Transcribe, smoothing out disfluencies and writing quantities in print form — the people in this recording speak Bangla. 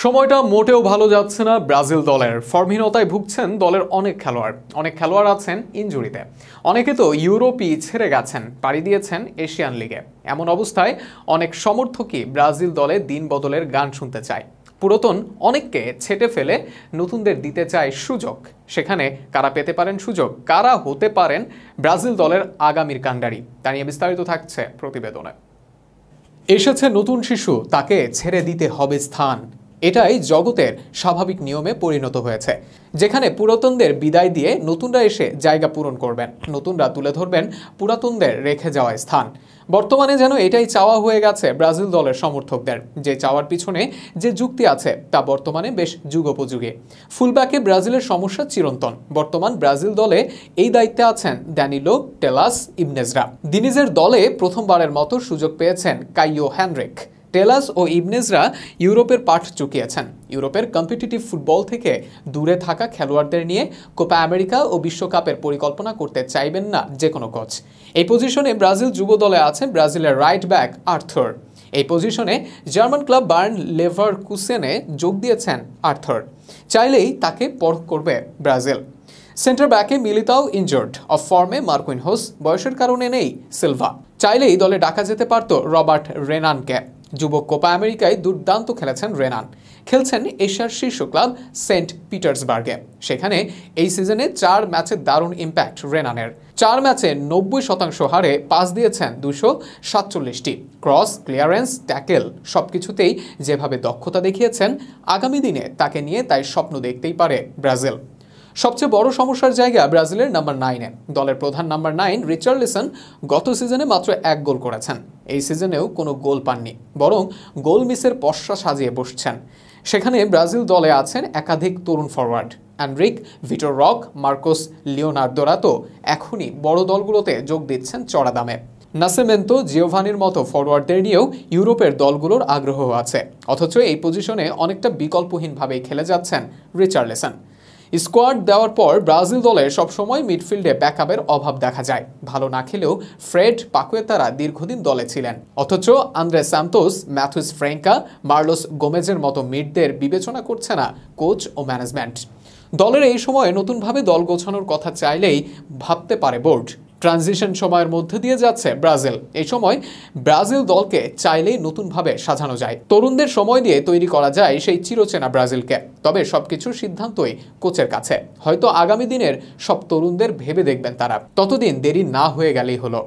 সময়টা মোটেও ভালো যাচ্ছে না ব্রাজিল দলের। ফর্মহীনতায় ভুগছেন দলের অনেক খেলোয়াড় আছেন ইনজুরিতে। অনেকে তো ইউরোপই ছেড়ে গেছেন, পাড়ি দিয়েছেন এশিয়ান লিগে। এমন অবস্থায় অনেক সমর্থকই ব্রাজিল দলে দিন বদলের গান শুনতে চায়। পুরাতন অনেককে ছেটে ফেলে নতুনদের দিতে চায় সুযোগ। সেখানে কারা পেতে পারেন সুযোগ, কারা হতে পারেন ব্রাজিল দলের আগামীর কাণ্ডারি, তা নিয়ে বিস্তারিত থাকছে প্রতিবেদনে। এসেছে নতুন শিশু, তাকে ছেড়ে দিতে হবে স্থান। এটাই জগতের স্বাভাবিক নিয়মে পরিণত হয়েছে, যেখানে পুরাতনদের বিদায় দিয়ে নতুনরা এসে জায়গা পূরণ করবেন, নতুনরা তুলে ধরবেন পুরাতনদের রেখে যাওয়া স্থান। বর্তমানে যেন এটাই চাওয়া হয়ে গেছে ব্রাজিল দলের সমর্থকদের। যে চাওয়ার পিছনে যে যুক্তি আছে তা বর্তমানে বেশ যুগোপযোগী। ফুলব্যাকে ব্রাজিলের সমস্যা চিরন্তন। বর্তমান ব্রাজিল দলে এই দায়িত্বে আছেন ড্যানিলো টেলাস ইবনেজরা। দিনিজের দলে প্রথমবারের মতো সুযোগ পেয়েছেন কাইও হেনরিক। টেলাস ও ইবনেজরা ইউরোপের পাঠ চুকিয়েছেন। ইউরোপের কম্পিটিটিভ ফুটবল থেকে দূরে থাকা খেলোয়াড়দের নিয়ে কোপা আমেরিকা ও বিশ্বকাপের পরিকল্পনা করতে চাইবেন না যে কোনো কোচ। এই পজিশনে ব্রাজিল যুব দলে আছে ব্রাজিলের রাইট ব্যাক আর্থার। এই পজিশনে জার্মান ক্লাব বায়ার্ন লেভারকুসেনে যোগ দিয়েছেন আর্থার। চাইলেই তাকে পরখ করবে ব্রাজিল। সেন্টার ব্যাকে মিলিতাও ইনজোর্ড, অফ ফর্মে মার্কুইনহোস, বয়সের কারণে নেই সিলভা। চাইলেই দলে ডাকা যেতে পারত রবার্ট রেনানকে। যুবক কোপা আমেরিকায় দুর্দান্ত খেলেছেন রেনান। খেলছেন এশিয়ার শীর্ষ ক্লাব সেন্ট পিটার্সবার্গে। সেখানে এই সিজনে 4 ম্যাচে দারুণ ইম্প্যাক্ট রেনানের। 4 ম্যাচে 90% হারে পাস দিয়েছেন 247টি। ক্রস, ক্লিয়ারেন্স, ট্যাকেল সবকিছুতেই যেভাবে দক্ষতা দেখিয়েছেন, আগামী দিনে তাকে নিয়ে তাই স্বপ্ন দেখতেই পারে ব্রাজিল। সবচেয়ে বড় সমস্যার জায়গা ব্রাজিলের নাম্বার 9-এ। দলের প্রধান নাম্বার 9 রিচার্লিসন গত সিজনে মাত্র 1 গোল করেছেন। এই সিজনেও কোনো গোল পাননি, বরং গোল মিসের পসরা সাজিয়ে বসছেন। সেখানে ব্রাজিল দলে আছেন একাধিক তরুণ forward. Endrick, Vitor Roque, Marcos লিওনার্দোরা তো এখনই বড় দলগুলোতে যোগ দিচ্ছেন চড়া দামে। নাসেমেন্তো, জিওভানির মতো ফরওয়ার্ডদের নিয়েও ইউরোপের দলগুলোর আগ্রহ আছে। অথচ এই পজিশনে অনেকটা বিকল্পহীনভাবেই খেলে যাচ্ছেন রিচার্লিসন। স্কোয়াড দেওয়ার পর ব্রাজিল দলে সবসময় মিডফিল্ডে ব্যাকআপের অভাব দেখা যায়। ভালো না খেলেও ফ্রেড, পাকুয়েতারা দীর্ঘদিন দলে ছিলেন। অথচ আন্দ্রে সান্তোস, ম্যাথুস ফ্রেঙ্কা, মার্লোস গোমেজের মতো মিডদের বিবেচনা করছে না কোচ ও ম্যানেজমেন্ট। দলের এই সময়ে নতুনভাবে দল গোছানোর কথা চাইলেই ভাবতে পারে বোর্ড। ট্রানজিশন সময়ের মধ্যে দিয়ে যাচ্ছে ব্রাজিল। এই সময় ব্রাজিল দলকে চাইলেই নতুনভাবে সাজানো যায়। তরুণদের সময় দিয়ে তৈরি করা যায় সেই চিরচেনা ব্রাজিলকে। তবে সবকিছুর সিদ্ধান্তই কোচের কাছে। হয়তো আগামী দিনের সব তরুণদের ভেবে দেখবেন তারা। ততদিন দেরি না হয়ে গেলেই হলো।